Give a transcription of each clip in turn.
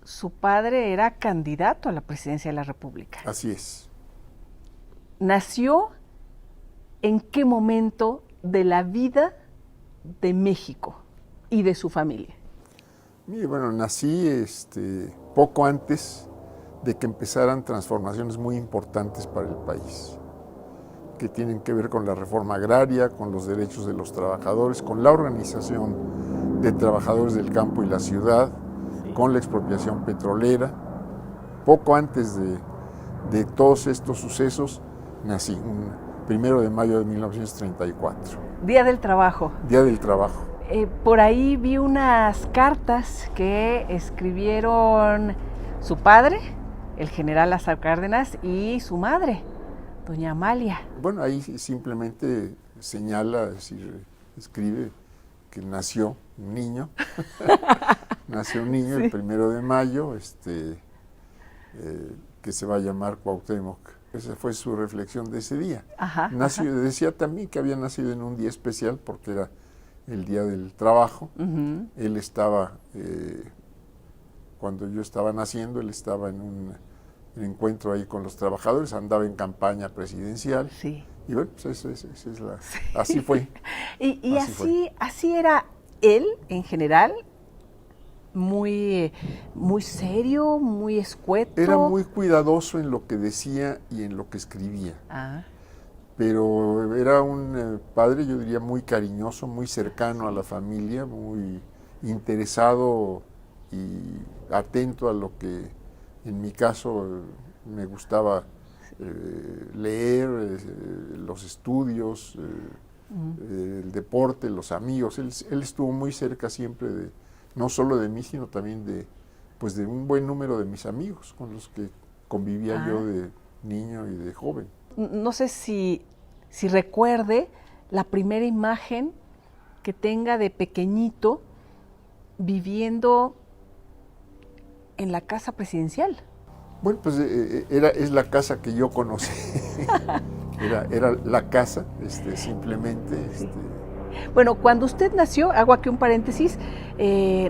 su padre era candidato a la presidencia de la República. Así es. ¿Nació en qué momento de la vida de México y de su familia? Y bueno, nací poco antes de que empezaran transformaciones muy importantes para el país, que tienen que ver con la reforma agraria, con los derechos de los trabajadores, con la organización de trabajadores del campo y la ciudad, con la expropiación petrolera. Poco antes de todos estos sucesos, nací, un 1 de mayo de 1934. Día del Trabajo. Día del Trabajo. Por ahí vi unas cartas que escribieron su padre, el general Lázaro Cárdenas, y su madre, doña Amalia. Bueno, ahí simplemente señala, es decir, escribe que nació un niño. Nació un niño, sí, el 1 de mayo, que se va a llamar Cuauhtémoc. Esa fue su reflexión de ese día. Decía también que había nacido en un día especial porque era el Día del Trabajo. Él estaba, cuando yo estaba naciendo, él estaba en un encuentro ahí con los trabajadores, andaba en campaña presidencial. Sí. Y bueno, pues así fue. Así era él en general. Muy serio, muy escueto. Era muy cuidadoso en lo que decía y en lo que escribía. Pero era un padre, yo diría, muy cariñoso, muy cercano a la familia, muy interesado y atento a lo que, en mi caso, me gustaba leer, los estudios, el deporte, los amigos. Él estuvo muy cerca siempre no solo de mí, sino también de un buen número de mis amigos con los que convivía yo de niño y de joven. No sé si recuerde la primera imagen que tenga de pequeñito viviendo en la casa presidencial. Bueno, pues es la casa que yo conocí. era la casa, simplemente. Bueno, cuando usted nació, hago aquí un paréntesis,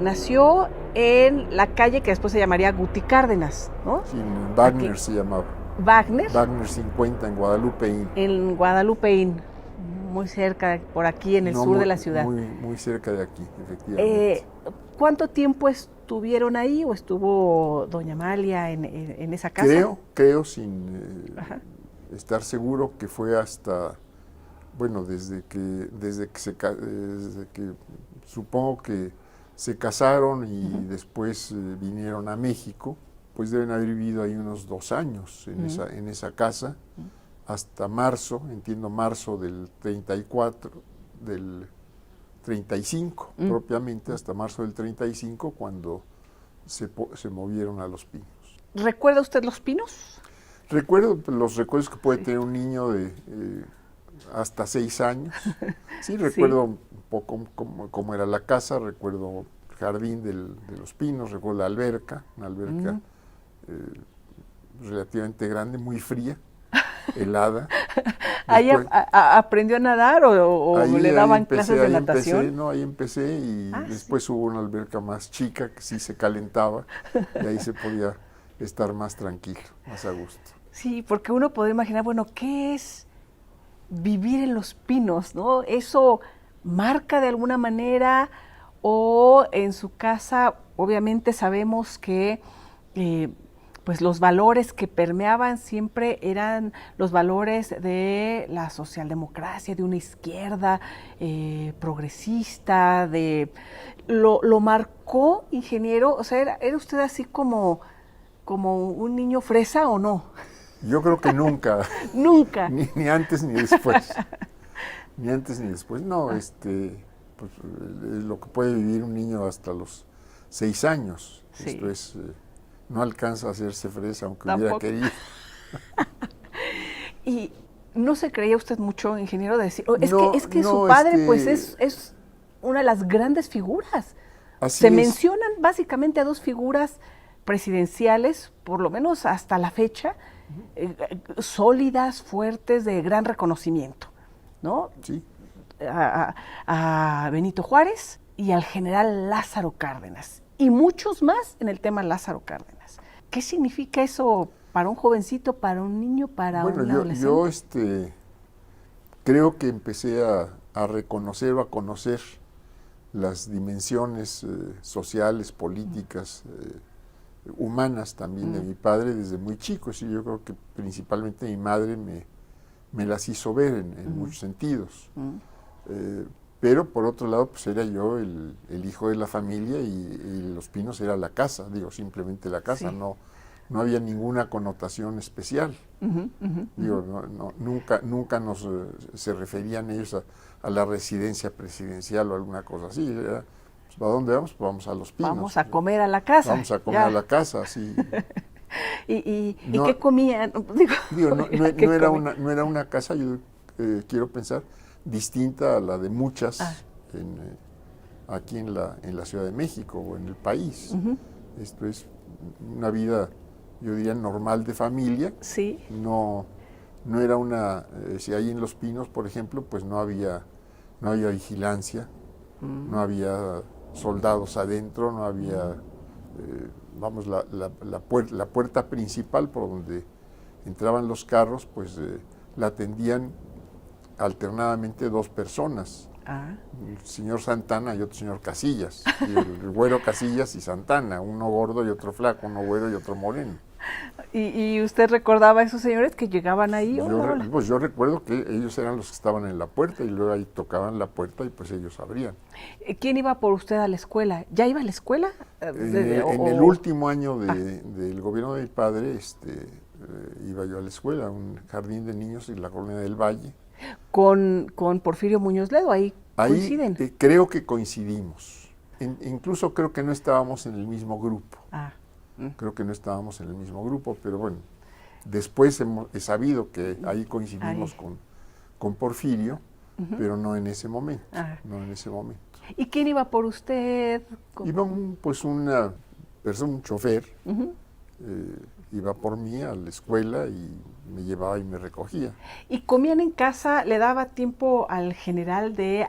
nació en la calle que después se llamaría Guti Cárdenas, ¿no? Sí, en Wagner aquí se llamaba. ¿Wagner? Wagner 50, en Guadalupeín. En Guadalupeín, muy cerca, por aquí en el sur de la ciudad. Muy cerca de aquí, efectivamente. ¿Cuánto tiempo estuvieron ahí o estuvo doña Amalia en esa casa? Creo sin estar seguro que fue hasta... Bueno, desde que supongo que se casaron y después vinieron a México, pues deben haber vivido ahí unos 2 años en esa casa, hasta marzo, entiendo marzo del 34, del 35 propiamente, hasta marzo del 35, cuando se movieron a Los Pinos. ¿Recuerda usted Los Pinos? Recuerdo los recuerdos que puede tener un niño de... hasta 6 años. Sí, recuerdo un poco cómo era la casa, recuerdo el jardín de Los Pinos, recuerdo la alberca, una alberca relativamente grande, muy fría, helada. ¿Ahí aprendió a nadar o le daban clases de natación? Ahí empecé y después hubo una alberca más chica que sí se calentaba y ahí se podía estar más tranquilo, más a gusto. Sí, porque uno podría imaginar, bueno, ¿qué es vivir en Los Pinos, ¿no? ¿Eso marca de alguna manera o en su casa obviamente sabemos que pues los valores que permeaban siempre eran los valores de la socialdemocracia, de una izquierda progresista, ¿lo marcó, ingeniero? O sea, ¿era usted así como un niño fresa o no? Yo creo que nunca. Nunca. Ni antes ni después. Ni antes ni después. No, pues, lo que puede vivir un niño hasta los 6 años. Sí. Esto es, no alcanza a hacerse fresa, aunque hubiera querido. ¿Y no se creía usted mucho, ingeniero, de decir, es que su padre pues es una de las grandes figuras? Se mencionan básicamente a 2 figuras presidenciales, por lo menos hasta la fecha, sólidas, fuertes, de gran reconocimiento, ¿no? Sí. A Benito Juárez y al general Lázaro Cárdenas. y muchos más en el tema Lázaro Cárdenas. ¿Qué significa eso para un jovencito, para un niño, para un adolescente? Yo creo que empecé a reconocer o a conocer las dimensiones sociales, políticas, humanas también de mi padre desde muy chico. Sí, yo creo que principalmente mi madre me las hizo ver en muchos sentidos. Pero por otro lado, pues era yo el hijo de la familia y Los Pinos era la casa, digo, simplemente la casa, sí. No había ninguna connotación especial. Digo, nunca se referían ellos a la residencia presidencial o alguna cosa así. Era, pues, ¿a dónde vamos? Pues vamos a Los Pinos. Vamos a comer a la casa. Vamos a comer a la casa, sí. ¿Y qué comían? No era una casa, yo quiero pensar, distinta a la de muchas aquí en la Ciudad de México o en el país. Esto es una vida, yo diría, normal de familia. Sí. No era una, si ahí en Los Pinos, por ejemplo, pues no había vigilancia, no había soldados adentro, no había, la puerta principal por donde entraban los carros, pues la atendían alternadamente dos personas, el señor Santana y otro señor Casillas, y el güero Casillas y Santana, uno gordo y otro flaco, uno güero y otro moreno. ¿Y usted recordaba a esos señores que llegaban ahí? Pues yo recuerdo que ellos eran los que estaban en la puerta y luego ahí tocaban la puerta y pues ellos abrían. ¿Quién iba por usted a la escuela? ¿Ya iba a la escuela? En el último año del gobierno de mi padre iba yo a la escuela, a un jardín de niños en la Colonia del Valle. ¿Con Porfirio Muñoz Ledo? ¿Ahí coinciden? Creo que coincidimos. Incluso creo que no estábamos en el mismo grupo. Creo que no estábamos en el mismo grupo, pero bueno, después he sabido que ahí coincidimos con Porfirio, pero no en ese momento. ¿Y quién iba por usted? Iba un chofer, iba por mí a la escuela y me llevaba y me recogía. ¿Y comían en casa? ¿Le daba tiempo al general de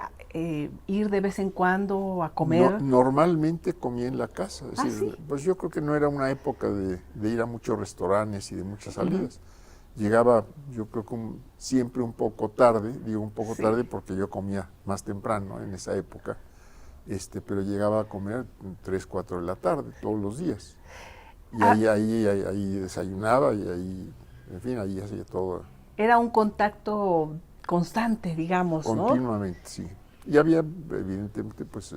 ir de vez en cuando a comer? Normalmente comía en la casa. Es decir, ¿sí? Pues yo creo que no era una época de ir a muchos restaurantes y de muchas salidas. Llegaba, yo creo que siempre un poco tarde, digo un poco tarde porque yo comía más temprano en esa época, pero llegaba a comer 3, 4 de la tarde todos los días. Y ahí desayunaba y ahí, en fin, ahí hacía todo. Era un contacto constante, digamos, ¿no? Continuamente, sí. Y había, evidentemente, pues,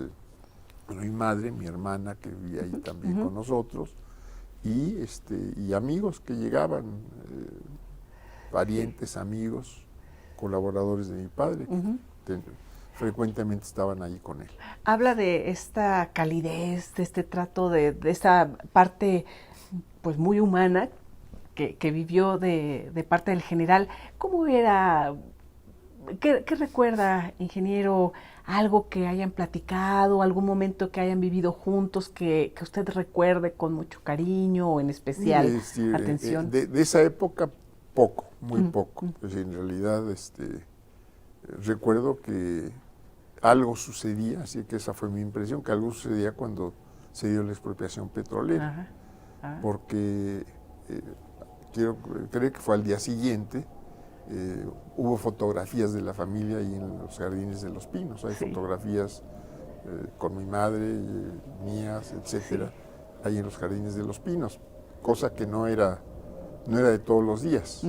mi madre, mi hermana, que vivía ahí también con nosotros, y amigos que llegaban, parientes, amigos, colaboradores de mi padre, que frecuentemente estaban ahí con él. Habla de esta calidez, de este trato, de esta parte pues muy humana que vivió de parte del general. ¿Cómo era? ¿Qué recuerda, ingeniero? ¿Algo que hayan platicado, algún momento que hayan vivido juntos que usted recuerde con mucho cariño o en especial atención? De esa época, poco, muy poco. Pues en realidad, recuerdo que algo sucedía, así que esa fue mi impresión, que algo sucedía cuando se dio la expropiación petrolera. Porque creo que fue al día siguiente. Hubo fotografías de la familia ahí en los jardines de Los Pinos. Hay fotografías con mi madre, mías, etcétera, ahí en los jardines de Los Pinos, cosa que no era de todos los días.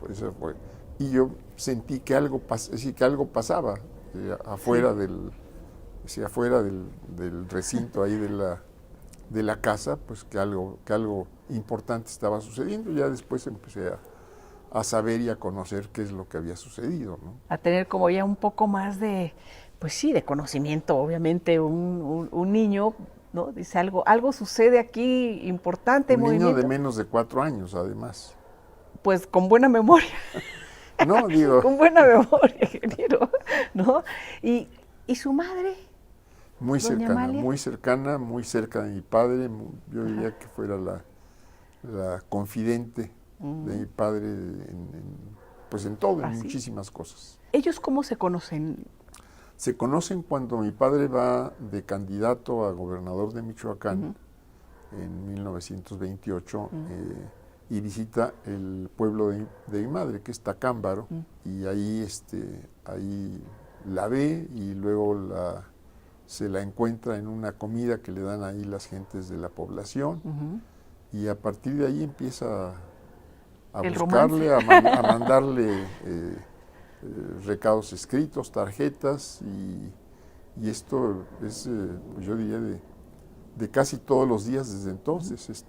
Eso fue. Y yo sentí que algo pasaba afuera del recinto ahí de la casa, pues que algo importante estaba sucediendo. Ya después empecé a saber y a conocer qué es lo que había sucedido, ¿no? A tener como ya un poco más de, pues sí, de conocimiento. Obviamente un niño, ¿no? Dice algo sucede aquí importante. Un niño de menos de 4 años, además. Pues con buena memoria. No, digo. Con buena memoria, ingeniero, ¿no? ¿Y su madre? Muy cercana, muy cerca de mi padre. Yo diría que fuera la confidente de mi padre en todo, en muchísimas cosas. ¿Ellos cómo se conocen? Se conocen cuando mi padre va de candidato a gobernador de Michoacán en 1928 y visita el pueblo de mi madre, que es Tacámbaro, y ahí, ahí la ve y luego se la encuentra en una comida que le dan ahí las gentes de la población, y a partir de ahí empieza a buscarle, a mandarle recados escritos, tarjetas, y esto es, pues yo diría, de casi todos los días desde entonces,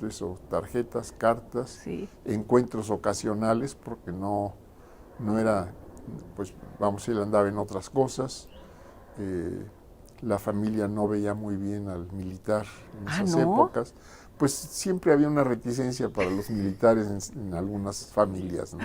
tarjetas, cartas, encuentros ocasionales, porque no era, pues vamos, él andaba en otras cosas, la familia no veía muy bien al militar en esas épocas, pues siempre había una reticencia para los militares en algunas familias, ¿no?